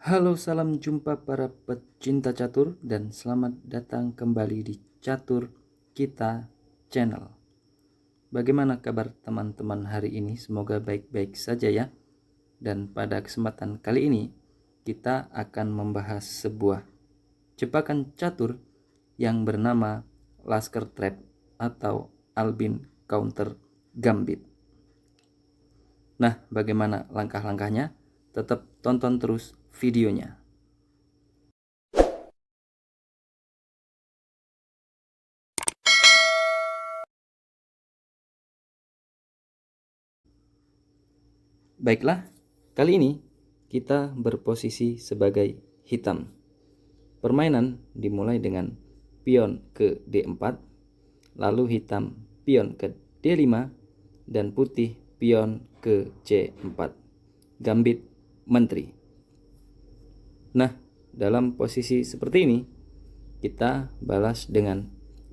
Halo, salam jumpa para pecinta catur dan selamat datang kembali di Catur Kita Channel. Bagaimana kabar teman-teman hari ini? Semoga baik-baik saja ya. Dan pada kesempatan kali ini kita akan membahas sebuah jebakan catur yang bernama Lasker Trap atau Albin Counter Gambit. Nah, bagaimana langkah-langkahnya? Tetap tonton terus videonya. Baiklah, kali ini kita berposisi sebagai hitam. Permainan dimulai dengan pion ke D4, lalu hitam pion ke D5, dan putih pion ke C4. Gambit menteri. Nah, dalam posisi seperti ini, kita balas dengan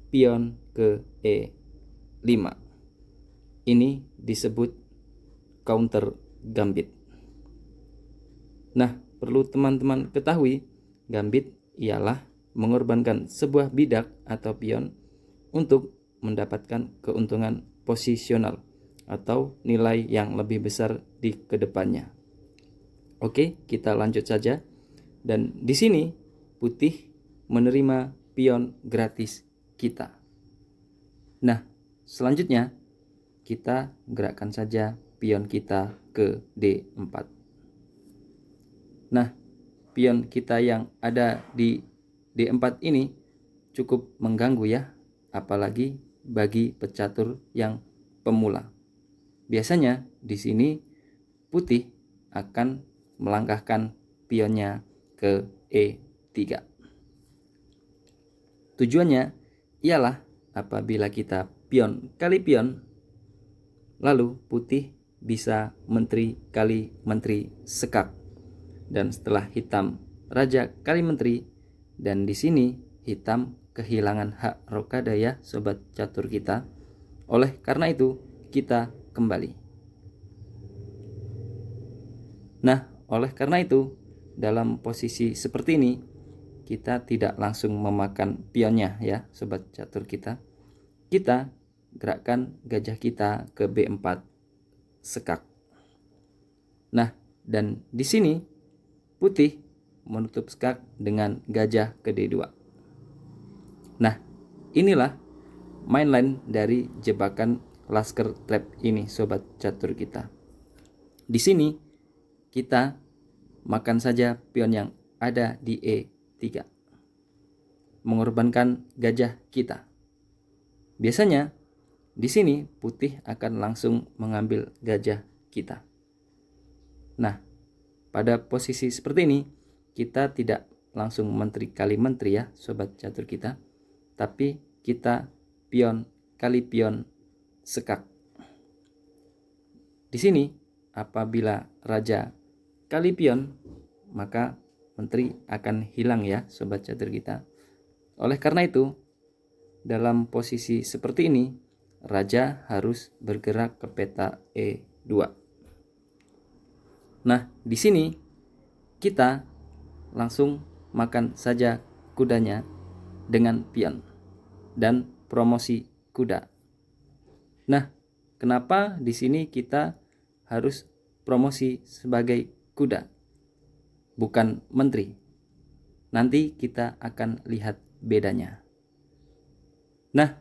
pion ke E5. Ini disebut counter gambit. Nah, perlu teman-teman ketahui, gambit ialah mengorbankan sebuah bidak atau pion untuk mendapatkan keuntungan posisional atau nilai yang lebih besar di kedepannya. Oke, kita lanjut saja. Dan di sini putih menerima pion gratis kita. Nah, selanjutnya kita gerakkan saja pion kita ke D4. Nah, pion kita yang ada di D4 ini cukup mengganggu ya, apalagi bagi pecatur yang pemula. Biasanya di sini putih akan melangkahkan pionnya ke E3. Tujuannya ialah apabila kita pion kali pion, lalu putih bisa menteri kali menteri sekak. Dan setelah hitam raja kali menteri, dan di sini hitam kehilangan hak rokada ya sobat catur kita. Oleh karena itu kita kembali. Nah, oleh karena itu dalam posisi seperti ini kita tidak langsung memakan pionnya ya sobat catur kita. Kita gerakkan gajah kita ke B4 sekak. Nah, dan di sini putih menutup skak dengan gajah ke D2. Nah, inilah mainline dari jebakan Lasker Trap ini sobat catur kita. Di sini kita makan saja pion yang ada di E3, mengorbankan gajah kita. Biasanya di sini putih akan langsung mengambil gajah kita. Nah, pada posisi seperti ini kita tidak langsung menteri kali menteri ya sobat catur kita, tapi kita pion kali pion sekak. Di sini apabila raja kali pion, maka menteri akan hilang ya sobat catur kita. Oleh karena itu dalam posisi seperti ini raja harus bergerak ke peta E2. Nah, di sini kita langsung makan saja kudanya dengan pion dan promosi kuda. Nah, kenapa di sini kita harus promosi sebagai kuda, bukan menteri? Nanti kita akan lihat bedanya. Nah,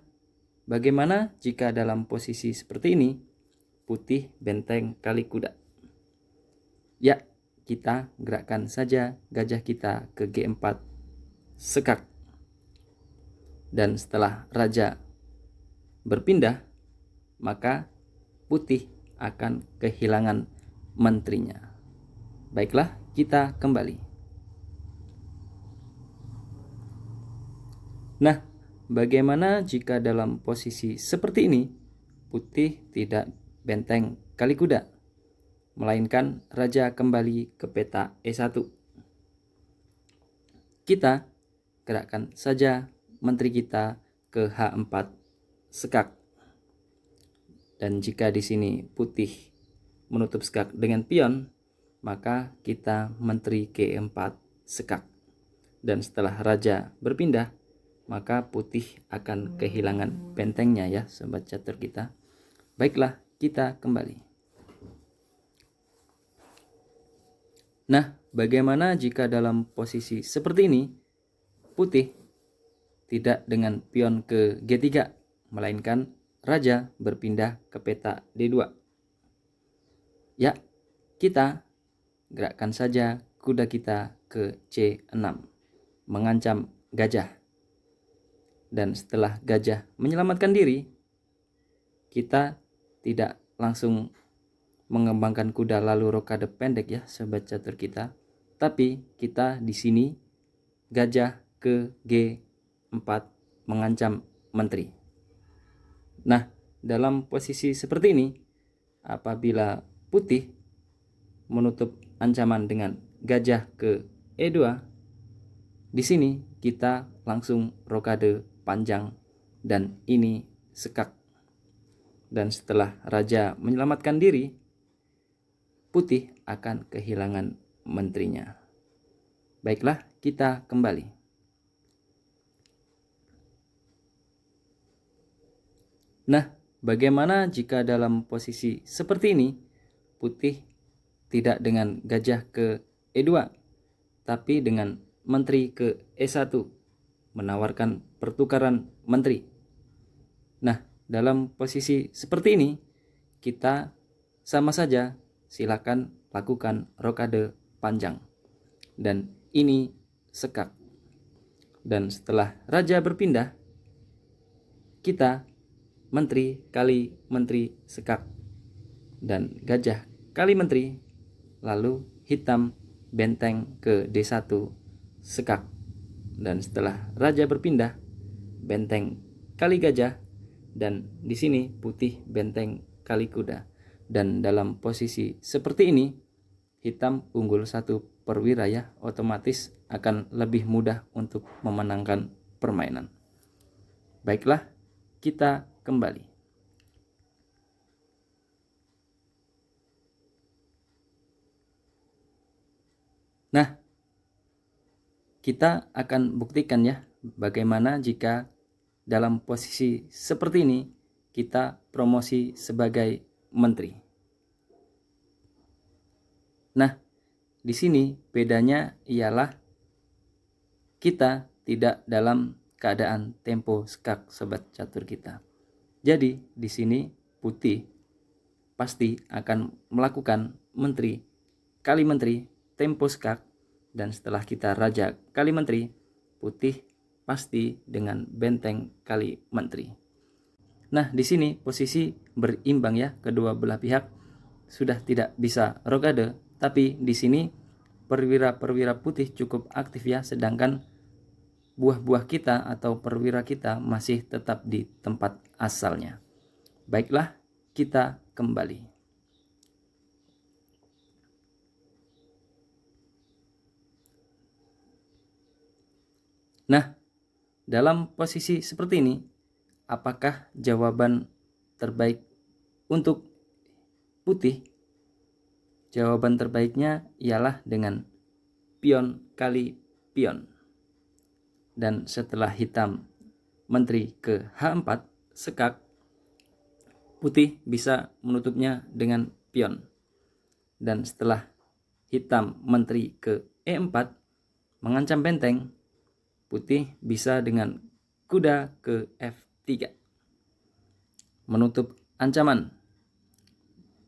bagaimana jika dalam posisi seperti ini putih benteng kali kuda? Ya, kita gerakkan saja gajah kita ke G4 sekak. Dan setelah raja berpindah, maka putih akan kehilangan menterinya. Baiklah, kita kembali. Nah, bagaimana jika dalam posisi seperti ini putih tidak benteng kali kuda, melainkan raja kembali ke peta E1? Kita gerakkan saja menteri kita ke H4 sekak. Dan jika di sini putih menutup skak dengan pion, maka kita menteri keempat sekak. Dan setelah raja berpindah, maka putih akan kehilangan bentengnya ya sobat catur kita. Baiklah, kita kembali. Nah, bagaimana jika dalam posisi seperti ini putih tidak dengan pion ke G3, melainkan raja berpindah ke peta D2? Ya, kita gerakkan saja kuda kita ke C6, mengancam gajah. Dan setelah gajah menyelamatkan diri, kita tidak langsung mengembangkan kuda lalu rokade pendek ya sobat catur kita, tapi kita di sini gajah ke G4 mengancam menteri. Nah, dalam posisi seperti ini, apabila putih menutup ancaman dengan gajah ke E2, di sini kita langsung rokade panjang dan ini sekak. Dan setelah raja menyelamatkan diri, putih akan kehilangan menterinya. Baiklah, kita kembali. Nah, bagaimana jika dalam posisi seperti ini putih tidak dengan gajah ke E2, tapi dengan menteri ke E1, menawarkan pertukaran menteri? Nah, dalam posisi seperti ini kita sama saja silakan lakukan rokade panjang dan ini sekak. Dan setelah raja berpindah, kita menteri kali menteri sekak dan gajah kali menteri, lalu hitam benteng ke D1 sekak. Dan setelah raja berpindah, benteng kali gajah, dan di sini putih benteng kali kuda. Dan dalam posisi seperti ini hitam unggul 1 perwira ya, otomatis akan lebih mudah untuk memenangkan permainan. Baiklah, kita kembali. Nah, kita akan buktikan ya bagaimana jika dalam posisi seperti ini kita promosi sebagai menteri. Nah, di sini bedanya ialah kita tidak dalam keadaan tempo sekak sobat catur kita. Jadi di sini putih pasti akan melakukan menteri kali menteri tempo sekak, dan setelah kita raja kali menteri, putih pasti dengan benteng kali menteri. Nah, di sini posisi berimbang ya, kedua belah pihak sudah tidak bisa rokade, tapi di sini perwira-perwira putih cukup aktif ya, sedangkan buah-buah kita atau perwira kita masih tetap di tempat asalnya. Baiklah, kita kembali. Nah, dalam posisi seperti ini, apakah jawaban terbaik untuk putih? Jawaban terbaiknya ialah dengan pion kali pion. Dan setelah hitam menteri ke H4 sekak, putih bisa menutupnya dengan pion. Dan setelah hitam menteri ke E4 mengancam benteng, putih bisa dengan kuda ke F3 menutup ancaman.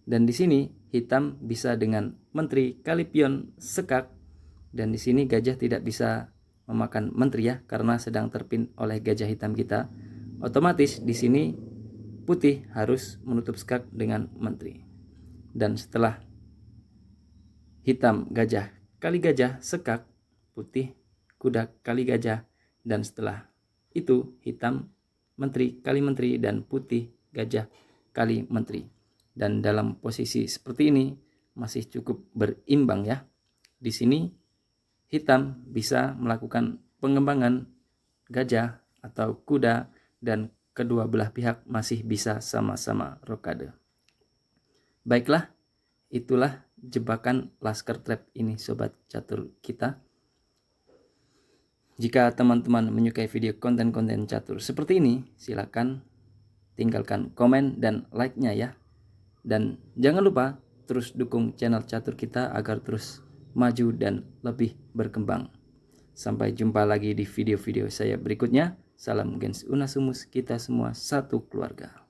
Dan di sini hitam bisa dengan menteri kali pion sekak, dan di sini gajah tidak bisa memakan menteri ya karena sedang terpin oleh gajah hitam kita. Otomatis di sini putih harus menutup sekak dengan menteri. Dan setelah hitam gajah kali gajah sekak, putih kuda kali gajah, dan setelah itu hitam menteri kali menteri dan putih gajah kali menteri. Dan dalam posisi seperti ini masih cukup berimbang ya. Di sini hitam bisa melakukan pengembangan gajah atau kuda dan kedua belah pihak masih bisa sama-sama rokade. Baiklah, itulah jebakan laskar trap ini sobat catur kita. Jika teman-teman menyukai video konten-konten catur seperti ini, silakan tinggalkan komen dan like-nya ya. Dan jangan lupa terus dukung channel catur kita agar terus maju dan lebih berkembang. Sampai jumpa lagi di video-video saya berikutnya. Salam gens unasumus, kita semua satu keluarga.